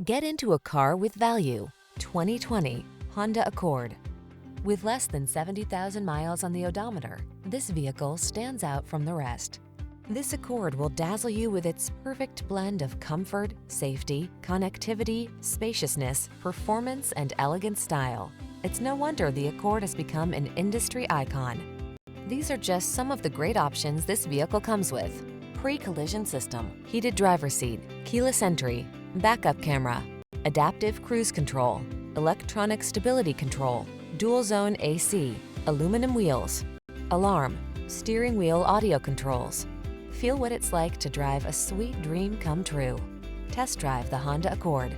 Get into a car with value. 2020 Honda Accord. With less than 70,000 miles on the odometer, this vehicle stands out from the rest. This Accord will dazzle you with its perfect blend of comfort, safety, connectivity, spaciousness, performance, and elegant style. It's no wonder the Accord has become an industry icon. These are just some of the great options this vehicle comes with: pre-collision system, heated driver's seat, keyless entry, backup camera, adaptive cruise control, electronic stability control, dual zone AC, aluminum wheels, alarm, steering wheel audio controls. Feel what it's like to drive a sweet dream come true. Test drive the Honda Accord.